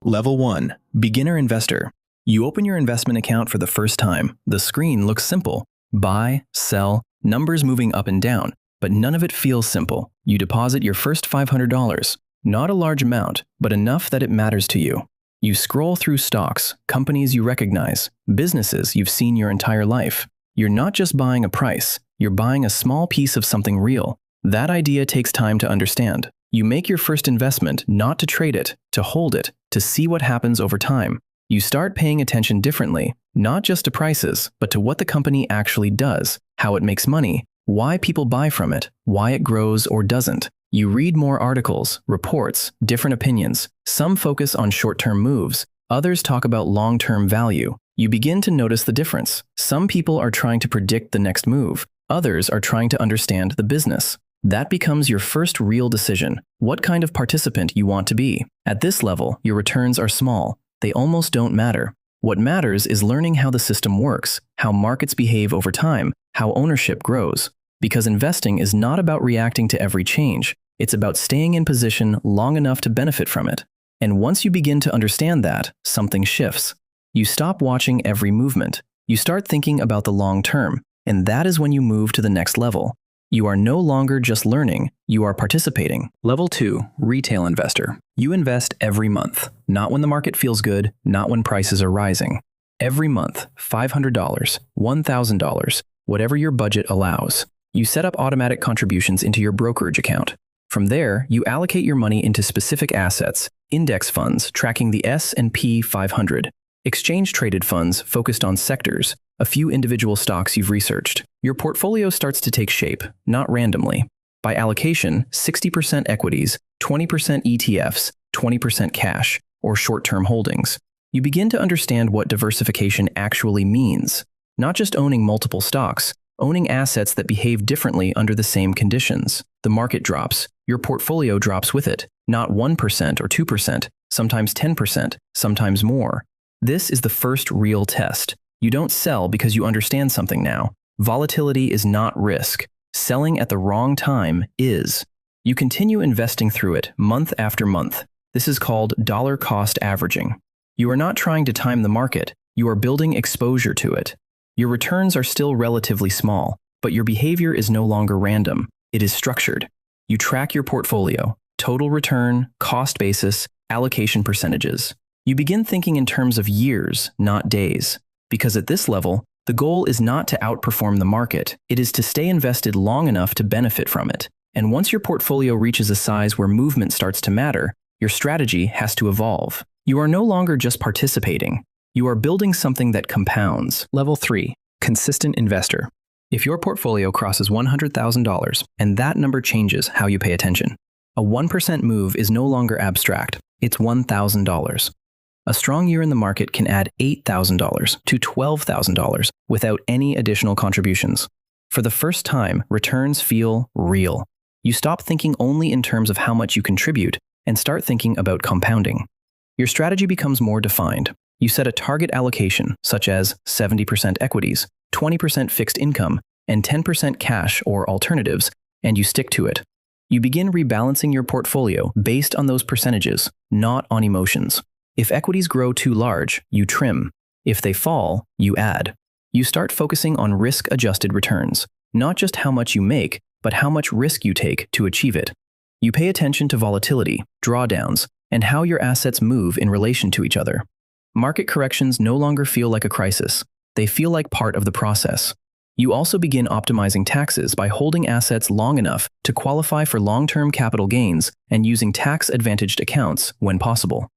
Level 1. Beginner Investor. You open your investment account for the first time. The screen looks simple. Buy, sell, numbers moving up and down, but none of it feels simple. You deposit your first $500. Not a large amount, but enough that it matters to you. You scroll through stocks, companies you recognize, businesses you've seen your entire life. You're not just buying a price, you're buying a small piece of something real. That idea takes time to understand. You make your first investment not to trade it, to hold it, to see what happens over time. You start paying attention differently, not just to prices, but to what the company actually does, how it makes money, why people buy from it, why it grows or doesn't. You read more articles, reports, different opinions. Some focus on short-term moves, others talk about long-term value. You begin to notice the difference. Some people are trying to predict the next move, others are trying to understand the business. That becomes your first real decision, what kind of participant you want to be. At this level, your returns are small. They almost don't matter. What matters is learning how the system works, how markets behave over time, how ownership grows. Because investing is not about reacting to every change. It's about staying in position long enough to benefit from it. And once you begin to understand that, something shifts. You stop watching every movement. You start thinking about the long term, and that is when you move to the next level. You are no longer just learning, you are participating. Level 2, Retail Investor. You invest every month, not when the market feels good, not when prices are rising. Every month, $500, $1,000, whatever your budget allows. You set up automatic contributions into your brokerage account. From there, you allocate your money into specific assets, index funds tracking the S&P 500, exchange-traded funds focused on sectors, a few individual stocks you've researched. Your portfolio starts to take shape, not randomly. By allocation, 60% equities, 20% ETFs, 20% cash, or short-term holdings. You begin to understand what diversification actually means. Not just owning multiple stocks, owning assets that behave differently under the same conditions. The market drops, your portfolio drops with it. Not 1% or 2%, sometimes 10%, sometimes more. This is the first real test. You don't sell because you understand something now. Volatility is not risk. Selling at the wrong time is. You continue investing through it month after month. This is called dollar cost averaging. You are not trying to time the market, you are building exposure to it. Your returns are still relatively small, but your behavior is no longer random. It is structured. You track your portfolio, total return, cost basis, allocation percentages. You begin thinking in terms of years, not days. Because at this level, the goal is not to outperform the market, it is to stay invested long enough to benefit from it. And once your portfolio reaches a size where movement starts to matter, your strategy has to evolve. You are no longer just participating, you are building something that compounds. Level 3. Consistent Investor. If your portfolio crosses $100,000 and that number changes how you pay attention, a 1% move is no longer abstract, it's $1,000. A strong year in the market can add $8,000 to $12,000 without any additional contributions. For the first time, returns feel real. You stop thinking only in terms of how much you contribute and start thinking about compounding. Your strategy becomes more defined. You set a target allocation, such as 70% equities, 20% fixed income, and 10% cash or alternatives, and you stick to it. You begin rebalancing your portfolio based on those percentages, not on emotions. If equities grow too large, you trim. If they fall, you add. You start focusing on risk-adjusted returns, not just how much you make, but how much risk you take to achieve it. You pay attention to volatility, drawdowns, and how your assets move in relation to each other. Market corrections no longer feel like a crisis. They feel like part of the process. You also begin optimizing taxes by holding assets long enough to qualify for long-term capital gains and using tax-advantaged accounts when possible.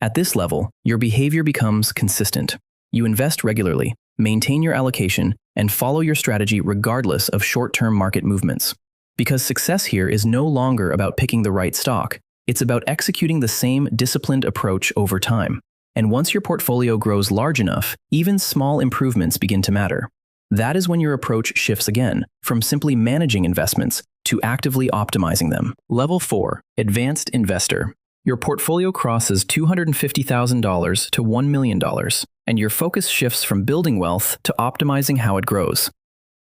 At this level, your behavior becomes consistent. You invest regularly, maintain your allocation, and follow your strategy regardless of short-term market movements. Because success here is no longer about picking the right stock, it's about executing the same disciplined approach over time. And once your portfolio grows large enough, even small improvements begin to matter. That is when your approach shifts again, from simply managing investments to actively optimizing them. Level 4, Advanced Investor. Your portfolio crosses $250,000 to $1 million, and your focus shifts from building wealth to optimizing how it grows.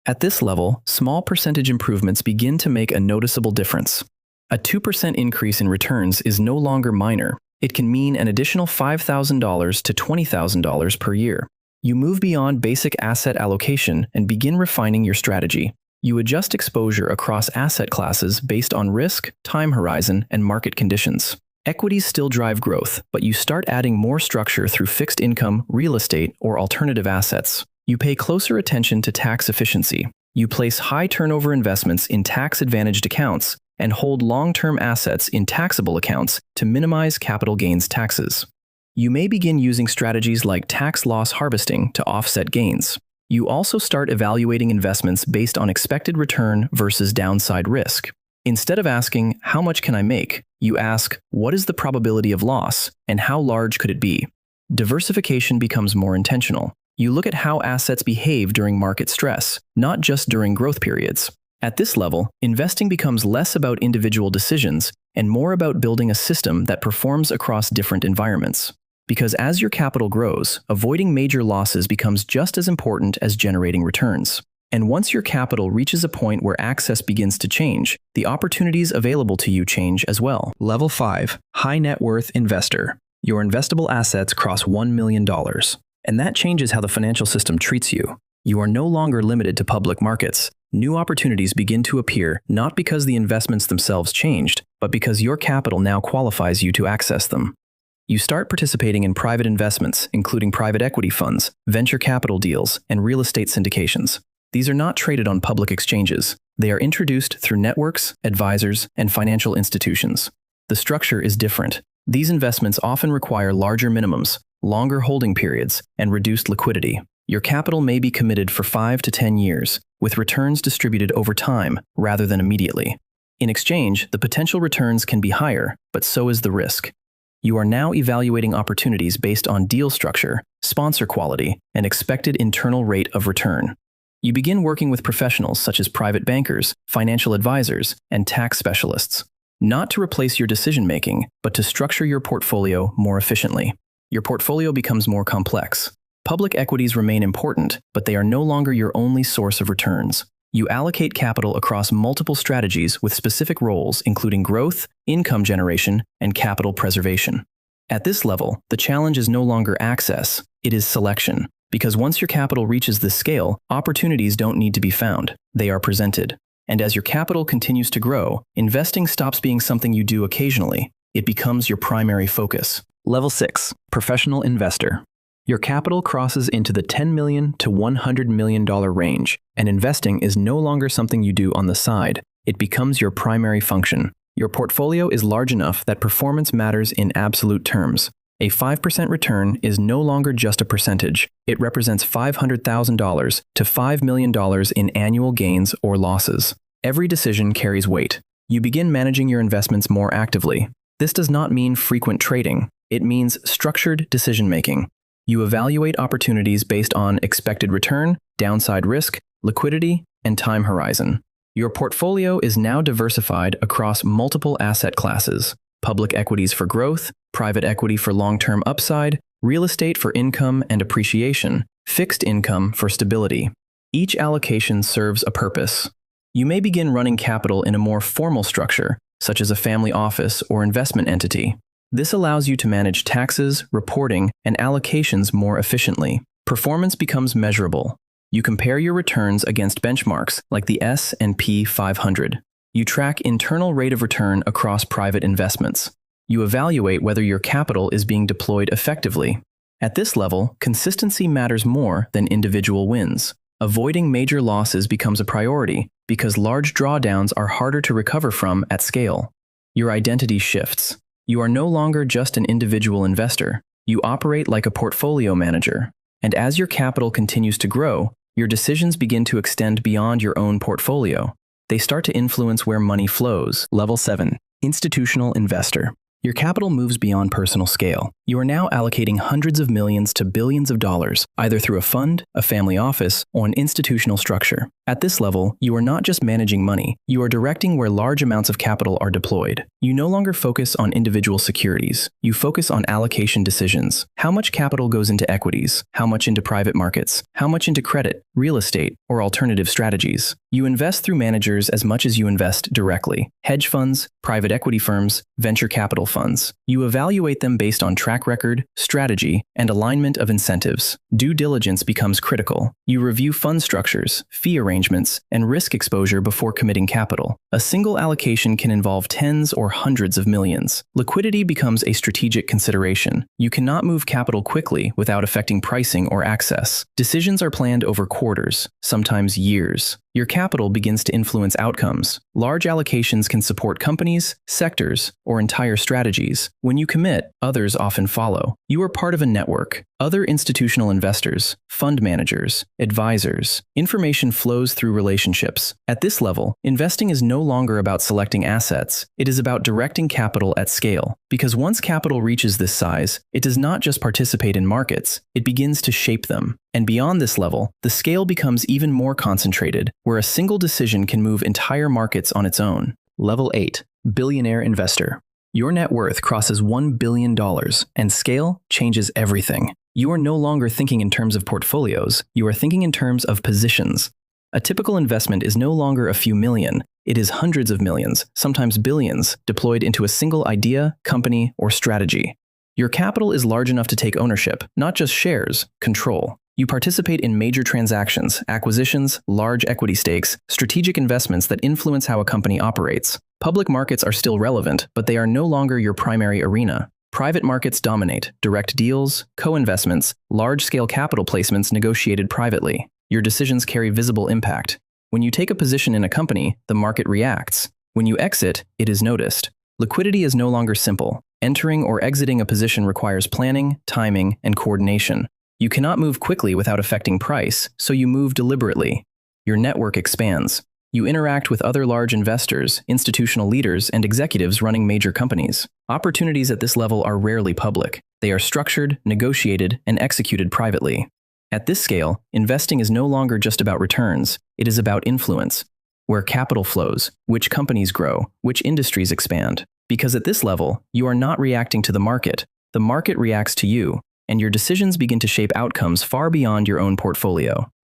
At this level, small percentage improvements begin to make a noticeable difference. A 2% increase in returns is no longer minor, It can mean an additional $5,000 to $20,000 per year. You move beyond basic asset allocation and begin refining your strategy. You adjust exposure across asset classes based on risk, time horizon, and market conditions. Equities still drive growth, but you start adding more structure through fixed income, real estate, or alternative assets. You pay closer attention to tax efficiency. You place high turnover investments in tax-advantaged accounts and hold long-term assets in taxable accounts to minimize capital gains taxes. You may begin using strategies like tax loss harvesting to offset gains. You also start evaluating investments based on expected return versus downside risk. Instead of asking, "How much can I make?" you ask, "What is the probability of loss, and how large could it be?" Diversification becomes more intentional. You look at how assets behave during market stress, not just during growth periods. At this level, investing becomes less about individual decisions and more about building a system that performs across different environments. Because as your capital grows, avoiding major losses becomes just as important as generating returns. And once your capital reaches a point where access begins to change, the opportunities available to you change as well. Level 5. High Net Worth Investor. Your investable assets cross $1 million. And that changes how the financial system treats you. You are no longer limited to public markets. New opportunities begin to appear not because the investments themselves changed, but because your capital now qualifies you to access them. You start participating in private investments, including private equity funds, venture capital deals, and real estate syndications. These are not traded on public exchanges. They are introduced through networks, advisors, and financial institutions. The structure is different. These investments often require larger minimums, longer holding periods, and reduced liquidity. Your capital may be committed for 5 to 10 years, with returns distributed over time rather than immediately. In exchange, the potential returns can be higher, but so is the risk. You are now evaluating opportunities based on deal structure, sponsor quality, and expected internal rate of return. You begin working with professionals such as private bankers, financial advisors, and tax specialists, not to replace your decision-making, but to structure your portfolio more efficiently. Your portfolio becomes more complex. Public equities remain important, but they are no longer your only source of returns. You allocate capital across multiple strategies with specific roles, including growth, income generation, and capital preservation. At this level, the challenge is no longer access, it is selection. Because once your capital reaches this scale, opportunities don't need to be found, they are presented. And as your capital continues to grow, investing stops being something you do occasionally. It becomes your primary focus. Level 6. Professional Investor. Your capital crosses into the $10 million to $100 million range, and investing is no longer something you do on the side. It becomes your primary function. Your portfolio is large enough that performance matters in absolute terms. A 5% return is no longer just a percentage. It represents $500,000 to $5 million in annual gains or losses. Every decision carries weight. You begin managing your investments more actively. This does not mean frequent trading. It means structured decision-making. You evaluate opportunities based on expected return, downside risk, liquidity, and time horizon. Your portfolio is now diversified across multiple asset classes: public equities for growth, private equity for long-term upside, real estate for income and appreciation, fixed income for stability. Each allocation serves a purpose. You may begin running capital in a more formal structure, such as a family office or investment entity. This allows you to manage taxes, reporting, and allocations more efficiently. Performance becomes measurable. You compare your returns against benchmarks like the S&P 500. You track internal rate of return across private investments. You evaluate whether your capital is being deployed effectively. At this level, consistency matters more than individual wins. Avoiding major losses becomes a priority because large drawdowns are harder to recover from at scale. Your identity shifts. You are no longer just an individual investor. You operate like a portfolio manager. And as your capital continues to grow, your decisions begin to extend beyond your own portfolio. They start to influence where money flows. Level 7. Institutional Investor. Your capital moves beyond personal scale. You are now allocating hundreds of millions to billions of dollars, either through a fund, a family office, or an institutional structure. At this level, you are not just managing money, you are directing where large amounts of capital are deployed. You no longer focus on individual securities. You focus on allocation decisions. How much capital goes into equities? How much into private markets? How much into credit, real estate, or alternative strategies? You invest through managers as much as you invest directly. Hedge funds, private equity firms, venture capital funds. You evaluate them based on track record, strategy, and alignment of incentives. Due diligence becomes critical. You review fund structures, fee arrangements, and risk exposure before committing capital. A single allocation can involve tens or hundreds of millions. Liquidity becomes a strategic consideration. You cannot move capital quickly without affecting pricing or access. Decisions are planned over quarters, sometimes years. Your capital begins to influence outcomes. Large allocations can support companies, sectors, or entire strategies. When you commit, others often follow. You are part of a network. Other institutional investors, fund managers, advisors. Information flows through relationships. At this level, investing is no longer about selecting assets. It is about directing capital at scale. Because once capital reaches this size, it does not just participate in markets, it begins to shape them. And beyond this level, the scale becomes even more concentrated, where a single decision can move entire markets on its own. Level 8. Billionaire Investor. Your net worth crosses $1 billion, and scale changes everything. You are no longer thinking in terms of portfolios, you are thinking in terms of positions. A typical investment is no longer a few million, it is hundreds of millions, sometimes billions, deployed into a single idea, company, or strategy. Your capital is large enough to take ownership, not just shares, control. You participate in major transactions, acquisitions, large equity stakes, strategic investments that influence how a company operates. Public markets are still relevant, but they are no longer your primary arena. Private markets dominate: direct deals, co-investments, large-scale capital placements negotiated privately. Your decisions carry visible impact. When you take a position in a company, the market reacts. When you exit, it is noticed. Liquidity is no longer simple. Entering or exiting a position requires planning, timing, and coordination. You cannot move quickly without affecting price, so you move deliberately. Your network expands. You interact with other large investors, institutional leaders, and executives running major companies. Opportunities at this level are rarely public. They are structured, negotiated, and executed privately. At this scale, investing is no longer just about returns. It is about influence. Where capital flows, which companies grow, which industries expand. Because at this level, you are not reacting to the market reacts to you, and your decisions begin to shape outcomes far beyond your own portfolio.